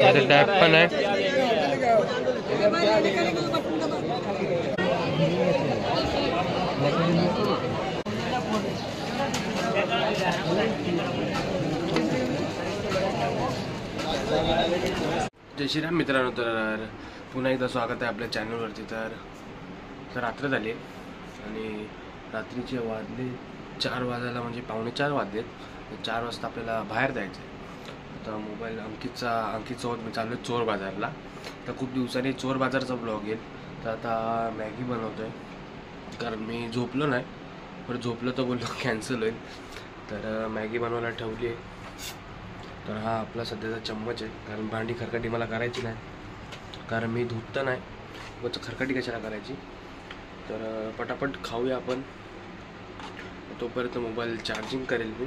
Tap पण आहे. जय श्रीराम मित्रांनो, तर पुन्हा एकदा स्वागत आहे आपल्या चॅनलवरती. तर रात्र झाली आणि रात्रीचे वाजले 4 वाजायला, म्हणजे 3:45 वाजलेत. 4 वाजता आपल्याला बाहेर जायचं आहे. आता मोबाईल अंकितसोबत मी चाललो आहे चोर बाजारला. तर खूप दिवसांनी चोर बाजारचा ब्लॉग येईल. तर आता मॅगी बनवतो आहे, कारण मी झोपलो नाही, पण झोपलो तर बोललो कॅन्सल होईल. तर मॅगी बनवायला ठेवली आहे. तर हा आपला सध्याचा चम्मच आहे, कारण भांडी खरकटी मला करायची नाही, कारण मी धुत नाही, व खरकटी कशाला करायची. तर पटापट खाऊया आपण, तोपर्यंत मोबाईल चार्जिंग करेल मी.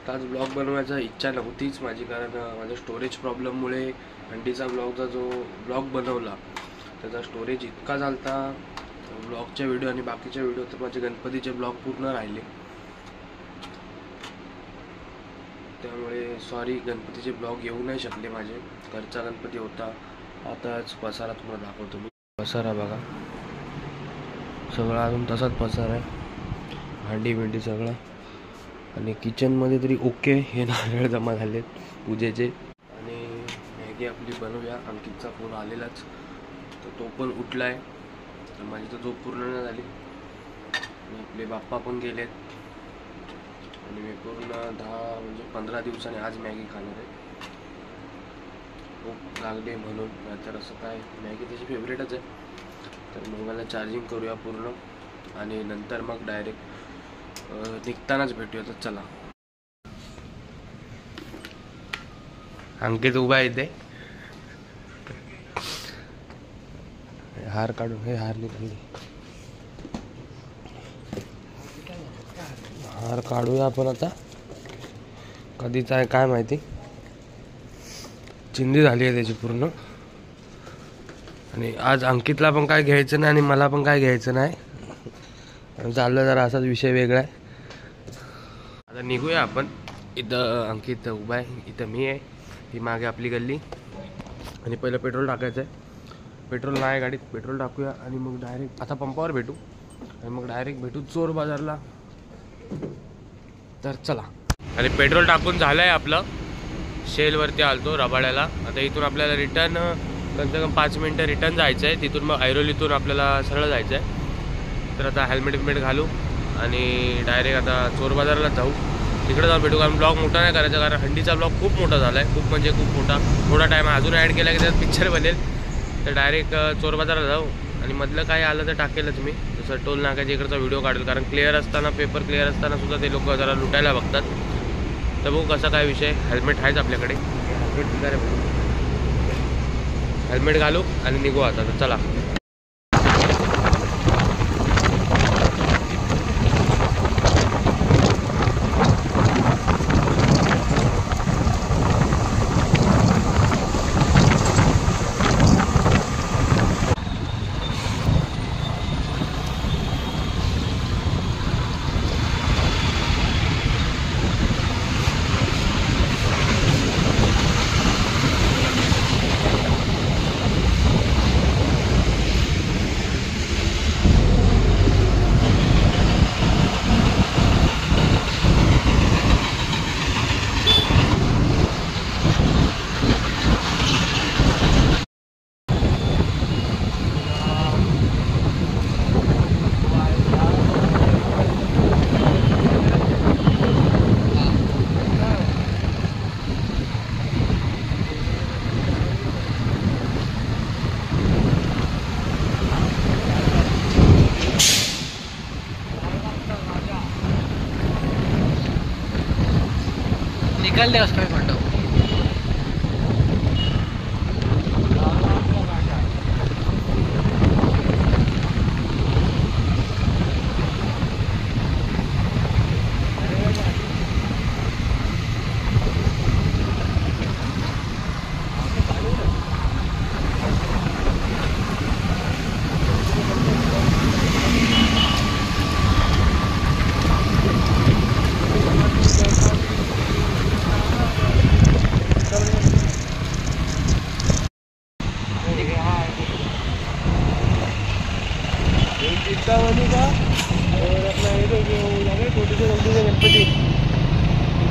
तर आज ब्लॉग बनवायचा इच्छा नव्हतीच माझी, कारण माझ्या स्टोरेज प्रॉब्लेममुळे हंडीचा ब्लॉगचा जो ब्लॉग बनवला त्याचा स्टोरेज इतका झालता. ब्लॉगच्या व्हिडिओ आणि बाकीच्या व्हिडिओ तर माझे गणपतीचे ब्लॉग पूर्ण राहिले, त्यामुळे सॉरी, गणपतीचे ब्लॉग येऊ नाही शकले माझे. घरचा गणपती होता. आताच पसारा तुम्हाला दाखवतो मी. पसारा बघा, सगळा अजून तसाच पसारा आहे, भांडी बिंडी सगळं. आणि किचनमध्ये तरी ओके, हे नारळ जमा झालेत पूजेचे. आणि मॅगी आपली बनवूया. अंकितचा फोन आलेलाच, तर तो पण उठला आहे. तर माझी तर झोप पूर्ण नाही झाली. आणि आपले बाप्पा पण गेलेत. आणि मी पूर्ण 15 दिवसांनी आज मॅगी खाणार आहे. खूप लागले म्हणून, नाहीतर असं काय, मॅगी त्याची फेवरेटच आहे. तर मोबाईलला चार्जिंग करूया पूर्ण, आणि नंतर मग डायरेक्ट निघतानाच भेटूया. तर चला. अंकित उभा येते, हार काढून, हे हार निघाली, हार काढूया आपण आता. कधीच आहे काय माहिती, चिंदी झाली आहे त्याची पूर्ण. आणि आज अंकितला पण काय घ्यायचं नाही आणि मला पण काय घ्यायचं नाही. चाललं जरा असाच विषय वेगळा आहे. आता निघूया आपण. इथं अंकित उभा आहे, इथं मी आहे, ही मागे आपली गल्ली. आणि पहिलं पेट्रोल टाकायचं आहे. पेट्रोल नाही गाडीत, पेट्रोल टाकूया आणि मग डायरेक्ट आता पंपावर भेटू, आणि मग डायरेक्ट भेटू चोर बाजारला. तर चला. आणि पेट्रोल टाकून झालं आहे आपलं. शेलवरती आलतो रबाड्याला. आता इथून आपल्याला रिटर्न कम से कम 5 मिनटं रिटर्न जायचं आहे. तिथून मग ऐरोलीतून आपल्याला सरळ जायचं आहे. तर आता हेल्मेट घालू आणि डायरेक्ट आता चोर बाजारला जाऊ. तिकडे जाऊन भेटू, कारण ब्लॉग मोठा नाही करायचा, कारण हंडीचा ब्लॉग खूप मोठा झाला आहे, खूप म्हणजे खूप मोठा. थोडा टाईम अजून ॲड केला की त्यात पिक्चर बनेल. तर डायरेक्ट चोर बाजारला जाऊ, आणि मधलं काय आलं तर टाकेलच मी. जसं टोल नाक्याच्या इकडचा व्हिडिओ काढेल, कारण क्लिअर असताना, पेपर क्लिअर असताना सुद्धा ते लोक जरा लुटायला बघतात. तर बघू कसा काय विषय. हेल्मेट आहेच आपल्याकडे, हेल्मेट घालू आणि निघू आता. तर चला. निकाल दे उसमें पंडो.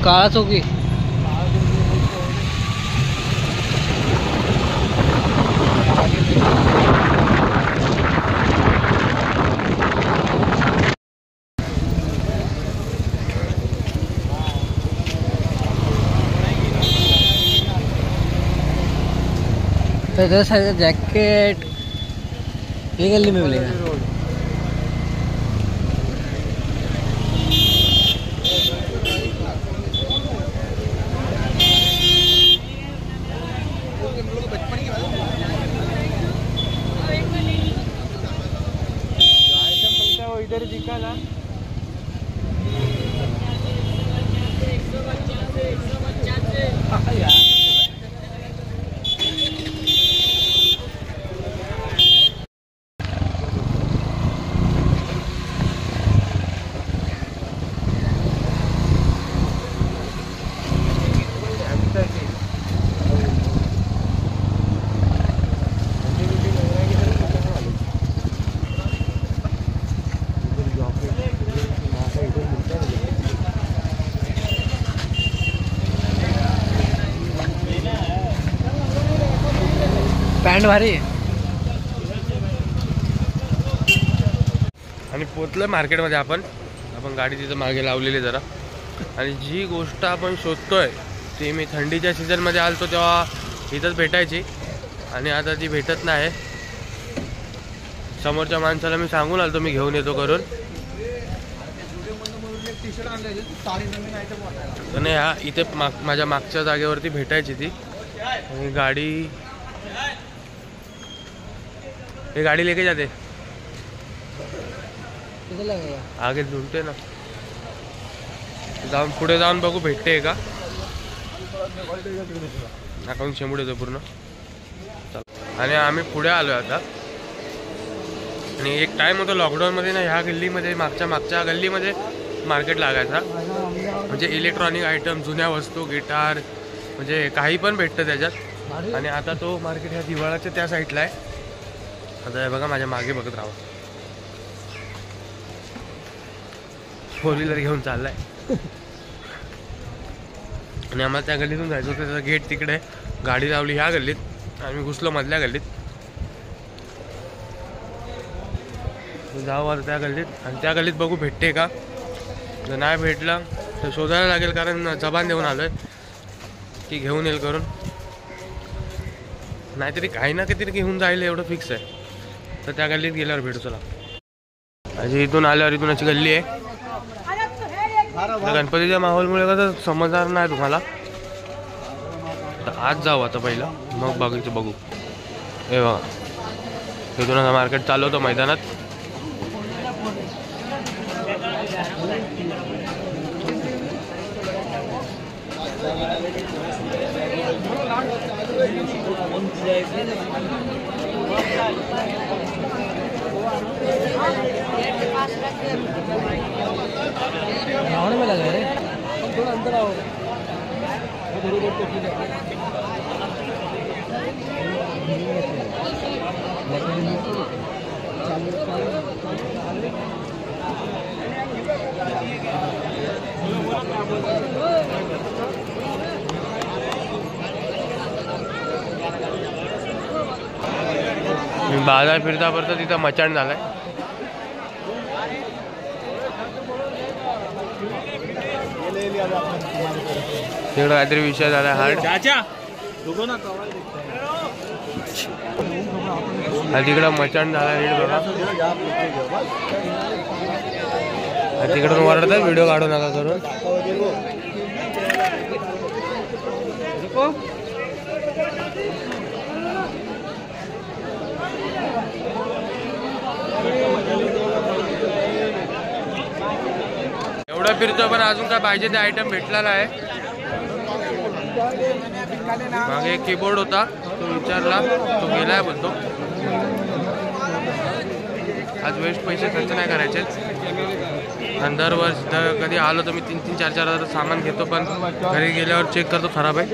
काळा चौकी. इधर साइड जैकेट ये गली में मिलेगा. इधर दिखा ना. पॅन्ट भारी आहे. आणि पोचलोय मार्केटमध्ये. आपण गाडी तिथं मागे लावलेली जरा. आणि जी गोष्ट आपण शोधतोय ती मी थंडीच्या सीझनमध्ये आलतो तेव्हा इथंच भेटायची आणि आता ती भेटत नाही. समोरच्या माणसाला मी सांगून आलतो मी घेऊन येतो करून. आणि ह्या इथे माझ्या मागच्या जागेवरती भेटायची ती. आणि गाड़ी लेके जाते आगे ढूंढते ना. जाऊन पुढे जाऊन बघू भेटते का. अकाउंट शेंबूड येतो पूर्ण. आणि आम्ही पुढे आलोय आता. आणि एक टाइम होता लॉकडाऊनमध्ये ना ह्या गल्लीमध्ये मागच्या गल्लीमध्ये मार्केट लागायचा. म्हणजे इलेक्ट्रॉनिक आयटम, जुन्या वस्तू, गिटार, म्हणजे काही पण भेटतं त्याच्यात. आणि आता तो मार्केट ह्या दिवाळाच्या त्या साईडला आहे. आता हे बघा माझ्या मागे बघत राहा. फोर व्हीलर घेऊन चाललाय. आणि आम्हाला त्या गल्लीतून जायचं होतं. त्याचा गेट तिकडे. गाडी लावली ह्या गल्लीत. आम्ही घुसलो मधल्या गल्लीत. जाऊ आता त्या गल्लीत. आणि त्या गल्लीत बघू भेटते का. जर नाही भेटलं तर शोधायला लागेल, कारण जबान देऊन आलोय की घेऊन येईल करून. नाहीतरी काही ना काहीतरी घेऊन जायला एवढं फिक्स आहे. तर त्या गल्लीत गेल्यावर भेटू. चला. अशी इथून आल्यावर इथून अशी गल्ली आहे. गणपतीच्या माहोलमुळे कसं समजणार नाही तुम्हाला. तर आज जाऊ आता पहिलं, मग बघू. हे बघा इथून आता मार्केट चालू होतं मैदानात. में लगा रे. थोड़ा अंदर आओ. बाजार फिरता फिरता तिथं मचाण झालाय. तिकडं काहीतरी विषय झाला हार्ड. तिकडं मचाण झाला. नीट बघा. तिकडून वरडतात व्हिडिओ काढू नका करून. एवढं फिरतो पण अजून काय पाहिजे ते आयटम भेटला नाही. मागे एक कीबोर्ड होता, तो विचारला, तो गेलाय बोलतो. आज वेस्ट पैसे खर्च नाही करायचे. आणि दरवर्षी कधी आलो तर मी 3-4 हजार सामान घेतो, पण घरी गेल्यावर चेक करतो खराब आहे.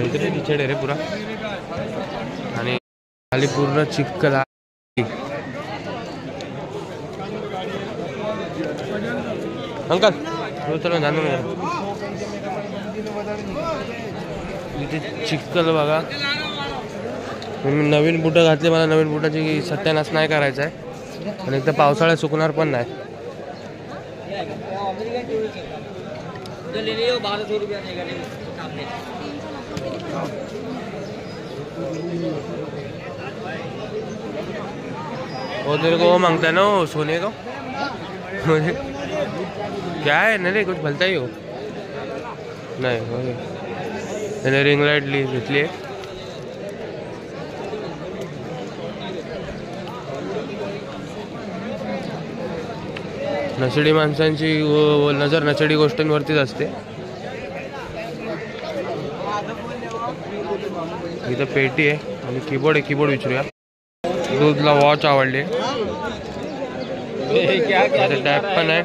इथे टीचर आहे रे पुरा. आणि खाली पूर्ण चिखल अंकल चला जाणून घ्या. इथे चिखल बघा. मी नवीन बुटं घातले, मला नवीन बुटाची सत्यानाश नाही करायचा आहे आणि एकदा पावसाळ्यात सुकणार पण नाही. वो तेरे को वो मांगता है ना वो सोने को. मुझे क्या है ना रे, कुछ भलता ही हो नाही. त्याने रिंग लाईट घेतली आहे. नशेडी माणसांची नजर नशेडी गोष्टींवरतीच असते. इथं पेटी आहे आणि कीबोर्ड आहे. कीबोर्ड विचारूया. दूधला वॉच आवडले. टॅप पण आहे.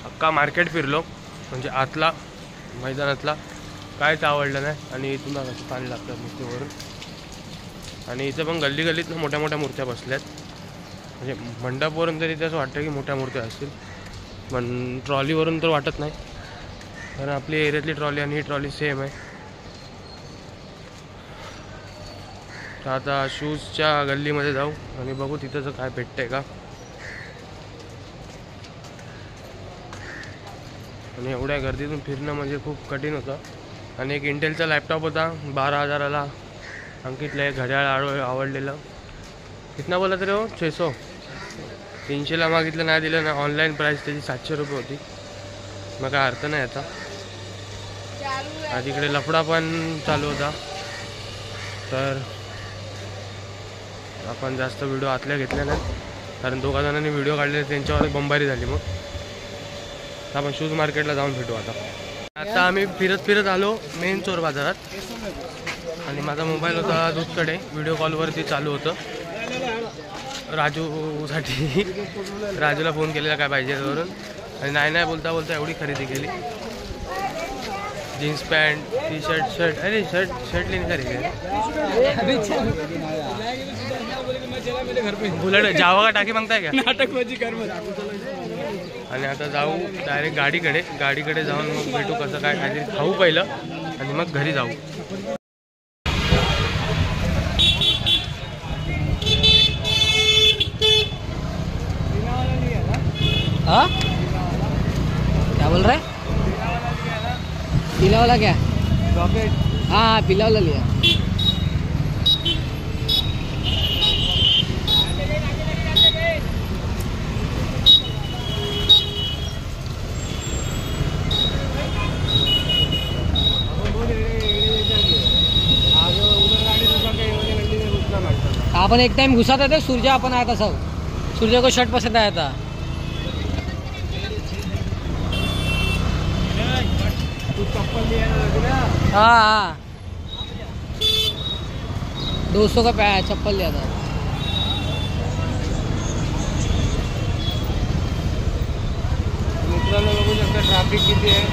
अख्खा मार्केट फिरलो, म्हणजे आतला मैदानातला कायच आवडलं नाही. आणि इथून कसं पाणी लागतं मूर्तीवरून. आणि इथं पण गल्ली गल्लीत मोठ्या मोठ्या मूर्त्या बसल्यात. म्हणजे मंडपवरून तरी असं वाटतं की मोठ्या मूर्त्या असतील, पण ट्रॉलीवरून तर वाटत नाही, कारण आपली एरियातली ट्रॉली आणि ही ट्रॉली सेम आहे. तर आता शूजच्या गल्लीमध्ये जाऊ आणि बघू तिथंच काय भेटतंय का. आणि एवढ्या गर्दीतून फिरणं म्हणजे खूप कठीण होतं. आणि एक इंटेलचा लॅपटॉप होता 12,000ला. अंकितला एक घड्याळ आवडलेलं. कितना बोला तरी हो 600. 300ला मागितलं, नाही दिलं ना. ऑनलाईन प्राईस त्याची 700 रुपये होती. मग काय अर्थ नाही याचा. तिकडे लफडा पण चालू होता, तर आपण जास्त व्हिडिओ आतल्या घेतल्या नाही, कारण दोघा जणांनी व्हिडिओ काढले त्यांच्यावर बंबारी झाली. मग आपण शूज मार्केटला जाऊन भेटू. आता आम्ही फिरत फिरत आलो मेन चोर बाजारात. आणि माझा मोबाईल होता दूधकडे. व्हिडिओ कॉलवरती चालू होतं राजूसाठी. राजूला फोन केलेला काय पाहिजे वरून, आणि नाही बोलता बोलता एवढी खरेदी केली. Jeans pant, T shirt. अरे शर्ट लेने का रही बुलेट जावा का टाकी मागताय का नाटक माझी कर. आणि आता जाऊ डायरेक्ट गाडीकडे जाऊन मग भेटू. कसं काय काहीतरी खाऊ पहिलं आणि मग घरी जाऊ. हाँ क्या बोल रहा है? पीला वाला क्या? हाँ पीला वाला लिया. अपन एक टाइम घुसा था सूर्या, अपन आया था सब. सूर्या को शर्ट पसंद आया था. हाँ 200 का चप्पल लिया था. मित्रांनो बघू शकता ट्रॅफिक किती आहे.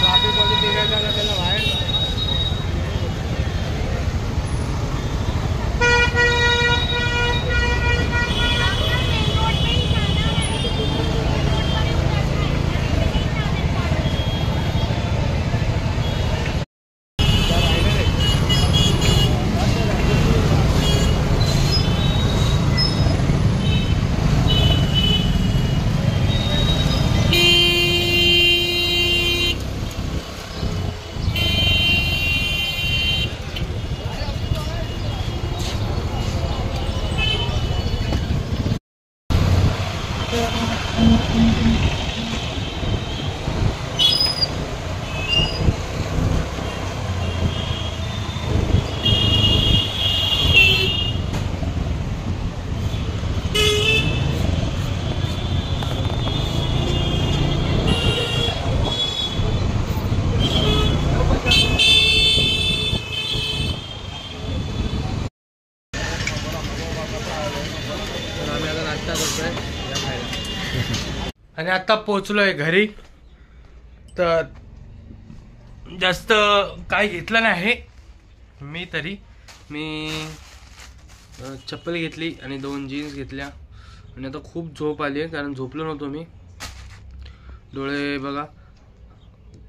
ट्रॅफिकमध्ये निघायचं ना त्याला बाहेर. आणि आता पोचलोय घरी. तर जास्त काय घेतलं नाही मी चप्पल घेतली आणि 2 जीन्स घेतल्या आणि आता खूप झोप आली आहे कारण झोपलो नव्हतो मी. डोळे बघा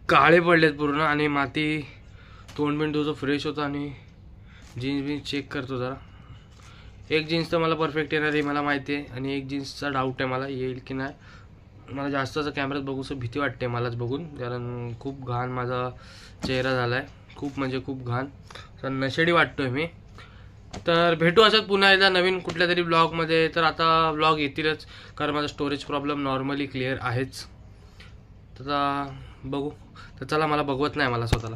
काळे पडलेत पूर्ण आणि माती तोंड बिंड तुझं फ्रेश होतं आणि जीन्स चेक करतो जरा. एक जीन्स तर मला परफेक्ट येणार आहे मला माहिती आहे आणि एक जीन्सचा डाऊट आहे मला येईल की नाही. मला जास्त असं कॅमेऱ्यात बघूसं भीती वाटते मलाच बघून कारण खूप घाण माझा चेहरा झाला आहे. खूप म्हणजे खूप घाण तर नशेडी वाटतोय मी. तर भेटू असंच पुन्हा एकदा नवीन कुठल्या तरी ब्लॉगमध्ये. तर आता ब्लॉग येतीलच कारण माझा स्टोरेज प्रॉब्लेम नॉर्मली क्लिअर आहेच. तर बघू. तर चला मला बघवत नाही मला स्वतःला.